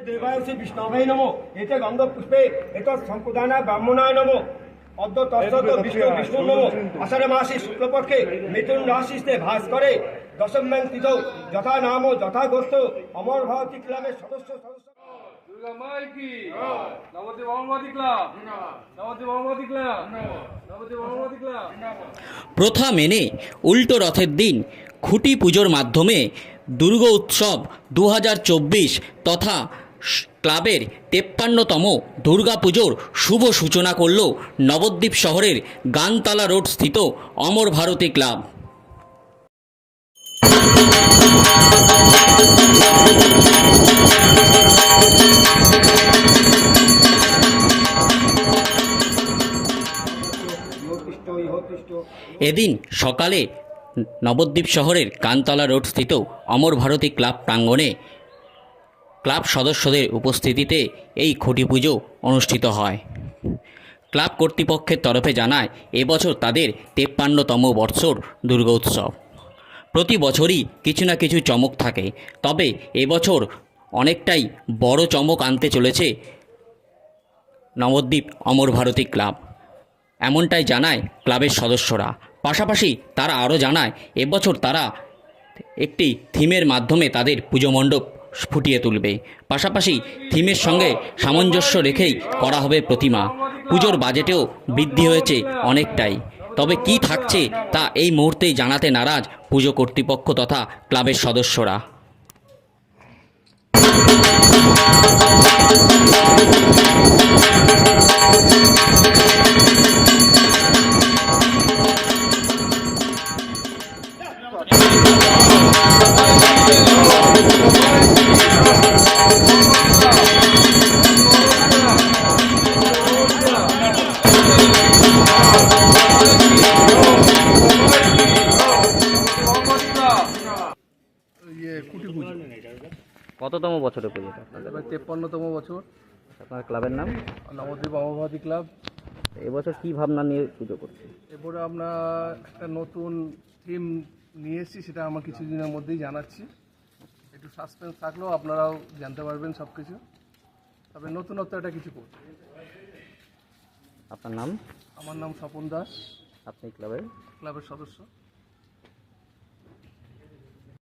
देवांसी विष्णवे नमो एते गंध पुष्पे एत संकुदाना ब्राह्मणाय नमो अद्य तत्सत विष्णु विष्णु नमो आषाढ़ मासी शुक्लपक्षे मिथुन राशिस्ते भास करे दशम्यां तिथौ यथा नाम यथा गोस्थ अमर भारती क्लबेर सदस्य दुर्गा माई की नवद्वीप माओवादी क्लब नवद्वीप माओवादी क्लब नवद्वीप माओवादी क्लब। প্রথা মেনে উল্টো রথের দিন খুঁটি পুজোর মাধ্যমে দুর্গা উৎসব 2024 তথা ক্লাবের 53তম দুর্গাপুজোর শুভ সূচনা করল নবদ্বীপ শহরের গানতলা রোড স্থিত অমর ভারতী ক্লাব। এদিন সকালে নবদ্বীপ শহরের গানতলা রোড স্থিত অমর ভারতী ক্লাব প্রাঙ্গণে ক্লাব সদস্যদের উপস্থিতিতে এই খুঁটি পুজো অনুষ্ঠিত হয়। ক্লাব কর্তৃপক্ষের তরফে জানায় এবছর তাদের 53তম বর্ষর দুর্গা উৎসব। প্রতি বছরই কিছু না কিছু চমক থাকে, তবে এবছর অনেকটাই বড় চমক আনতে চলেছে নবদ্বীপ অমর ভারতী ক্লাব, এমনটাই জানায় ক্লাবের সদস্যরা। পাশাপাশি তারা আরও জানায় এবছর তারা একটি থিমের মাধ্যমে তাদের পুজো মণ্ডপ ফুটিয়ে তুলবে। পাশাপাশি থিমের সঙ্গে সামঞ্জস্য রেখেই করা হবে প্রতিমা। পুজোর বাজেটেও বৃদ্ধি হয়েছে অনেকটাই, তবে কি থাকছে তা এই মুহূর্তেই জানাতে নারাজ পুজো কর্তৃপক্ষ তথা ক্লাবের সদস্যরা। খুঁটি পুজো কততম বছরের পুজো? এবার 53তম বছর। আপনার ক্লাবের নাম? নবদ্বীপ মাওবাদী ক্লাব। এবছর কি ভাবনা নিয়ে পুজো করছে? এরপরে আমরা একটা নতুন থিম নিয়ে এসেছি, সেটা আমার কিছুদিনের মধ্যেই জানাচ্ছি। একটু সাসপেন্স থাকলেও আপনারাও জানতে পারবেন সব কিছু, তবে নতুনত্ব একটা কিছু করছি। আপনার নাম? আমার নাম স্বপন দাস, আপনি ক্লাবের ক্লাবের সদস্য।